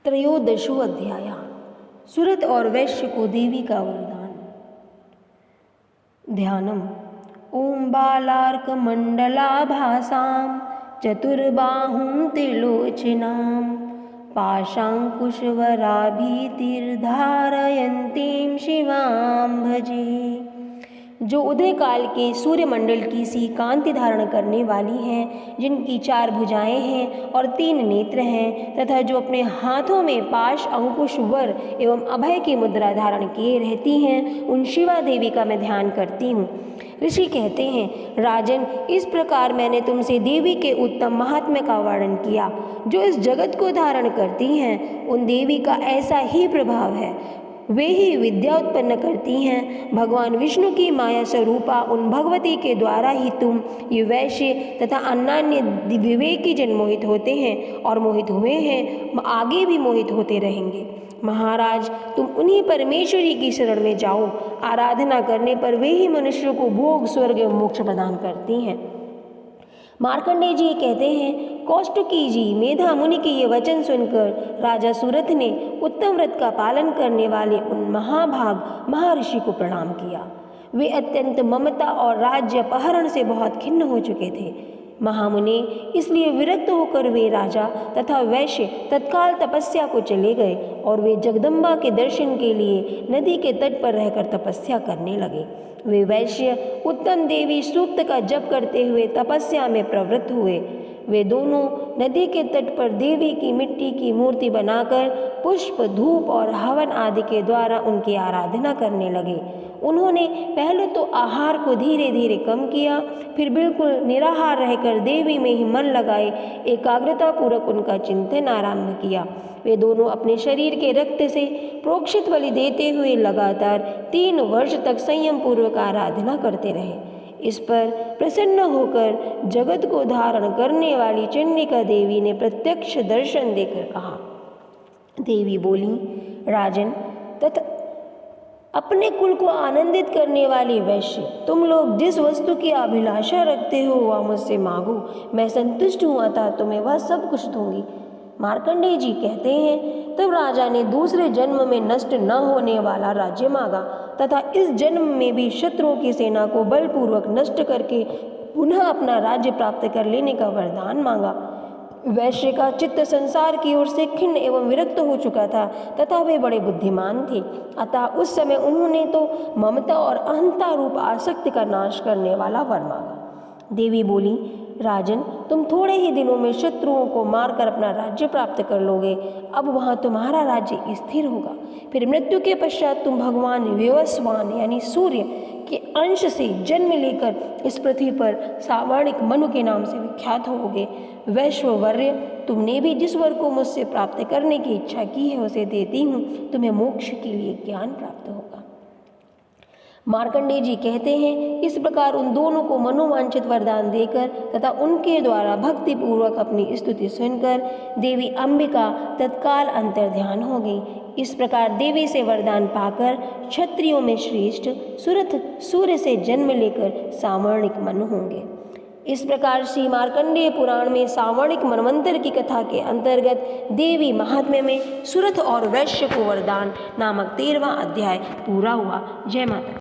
त्रयोदशो अध्याय। सुरथ और वैश्य को देवी का वरदान। ध्यानम। ओम बालार्कमण्डलाभासां चतुर्बाहुं त्रिलोचनां पाशांकुशवराभीतिर्धारयन्तीं शिवां भजे। जो उदय काल के सूर्यमंडल की सी कांति धारण करने वाली हैं, जिनकी 4 भुजाएं हैं और 3 नेत्र हैं, तथा जो अपने हाथों में पाश, अंकुश, वर एवं अभय की मुद्रा धारण किए रहती हैं, उन शिवा देवी का मैं ध्यान करती हूँ। ऋषि कहते हैं, राजन, इस प्रकार मैंने तुमसे देवी के उत्तम महात्म्य का वर्णन किया। जो इस जगत को धारण करती हैं, उन देवी का ऐसा ही प्रभाव है। वे ही विद्या उत्पन्न करती हैं। भगवान विष्णु की माया स्वरूपा उन भगवती के द्वारा ही तुम ये वैश्य तथा अन्यान्य विवेकी जन मोहित होते हैं और मोहित हुए हैं, आगे भी मोहित होते रहेंगे। महाराज, तुम उन्हीं परमेश्वरी की शरण में जाओ। आराधना करने पर वे ही मनुष्यों को भोग, स्वर्ग एवं मोक्ष प्रदान करती हैं। मार्कंडेय जी कहते हैं, कौष्टुकी जी मेधा मुनि के ये वचन सुनकर राजा सुरथ ने उत्तम व्रत का पालन करने वाले उन महाभाग महर्षि को प्रणाम किया। वे अत्यंत ममता और राज्य अपहरण से बहुत खिन्न हो चुके थे। महामुनि, इसलिए विरक्त होकर वे राजा तथा वैश्य तत्काल तपस्या को चले गए और वे जगदम्बा के दर्शन के लिए नदी के तट पर रहकर तपस्या करने लगे। वे वैश्य उत्तम देवी सूक्त का जप करते हुए तपस्या में प्रवृत्त हुए। वे दोनों नदी के तट पर देवी की मिट्टी की मूर्ति बनाकर पुष्प, धूप और हवन आदि के द्वारा उनकी आराधना करने लगे। उन्होंने पहले तो आहार को धीरे धीरे कम किया, फिर बिल्कुल निराहार रहकर देवी में ही मन लगाए एकाग्रता पूर्वक उनका चिंतन आरंभ किया। वे दोनों अपने शरीर के रक्त से प्रोक्षित बलि देते हुए लगातार 3 वर्ष तक संयम पूर्वक आराधना करते रहे। इस पर प्रसन्न होकर जगत को धारण करने वाली चंडिका देवी ने प्रत्यक्ष दर्शन देकर कहा। देवी बोली, राजन, तथा अपने कुल को आनंदित करने वाले वैश्य, तुम लोग जिस वस्तु की अभिलाषा रखते हो वह मुझसे मांगो, मैं संतुष्ट हूँ, अतः तुम्हें वह सब कुछ दूंगी। मार्कंडेय जी कहते हैं, तब राजा ने दूसरे जन्म में नष्ट न होने वाला राज्य मांगा तथा इस जन्म में भी शत्रुओं की सेना को बलपूर्वक नष्ट करके पुनः अपना राज्य प्राप्त कर लेने का वरदान मांगा। वैश्य का चित्त संसार की ओर से खिन्न एवं विरक्त हो चुका था तथा वे बड़े बुद्धिमान थे, अतः उस समय उन्होंने तो ममता और अहंता रूप आसक्ति का नाश करने वाला वर मांगा। देवी बोली, राजन, तुम थोड़े ही दिनों में शत्रुओं को मारकर अपना राज्य प्राप्त कर लोगे। अब वहाँ तुम्हारा राज्य स्थिर होगा। फिर मृत्यु के पश्चात तुम भगवान विवस्वान यानी सूर्य के अंश से जन्म लेकर इस पृथ्वी पर सावर्णिक मनु के नाम से विख्यात होगे। वैश्ववर्य, तुमने भी जिस वर को मुझसे प्राप्त करने की इच्छा की है उसे देती हूँ। तुम्हें मोक्ष के लिए ज्ञान प्राप्त होगा। मार्कंडेय जी कहते हैं, इस प्रकार उन दोनों को मनोवांछित वरदान देकर तथा उनके द्वारा भक्ति पूर्वक अपनी स्तुति सुनकर देवी अंबिका तत्काल अंतर्ध्यान हो गई। इस प्रकार देवी से वरदान पाकर क्षत्रियों में श्रेष्ठ सुरथ सूर्य से जन्म लेकर सावर्णिक मनु होंगे। इस प्रकार श्री मार्कंडेय पुराण में सावर्णिक मनवंतर की कथा के अंतर्गत देवी महात्म्य में सुरथ और वैश्य को वरदान नामक 13वां अध्याय पूरा हुआ। जय माता।